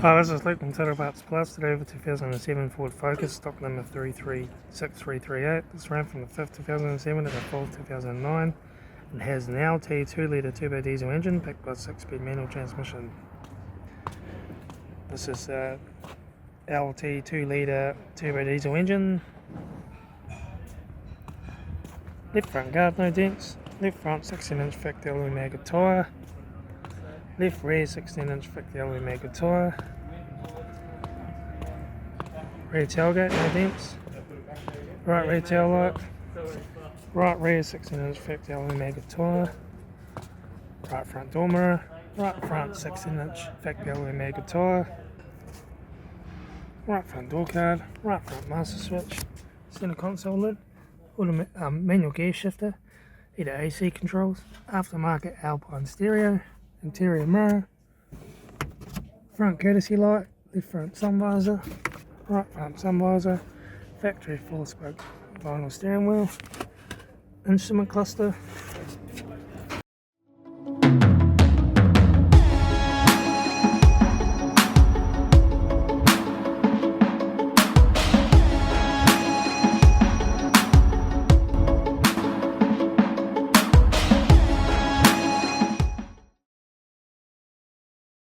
Hi, this is Luke from Total Parts Plus. Today with 2007 Ford Focus, stock number 336338. This ran from the 5th 2007 to the 4th 2009 and has an LT 2-litre turbo diesel engine backed by a 6-speed manual transmission. This is a LT 2-litre turbo diesel engine. Left front guard, no dents. Left front 16-inch factory alloy maggot tyre. Left rear 16-inch factory alloy maggot tyre. Rear tailgate, no dents. Right rear tail light. Right rear 16-inch factory alloy maggot tyre. Right front door mirror. Right front 16-inch factory alloy maggot tyre. Right front door card. Right front master switch. Centre console lid. Manual gear shifter. Heater AC controls. Aftermarket Alpine stereo. Interior mirror. Front courtesy light. Left front sun visor. Right front sun visor. Factory 4-spoke vinyl steering wheel. Instrument cluster.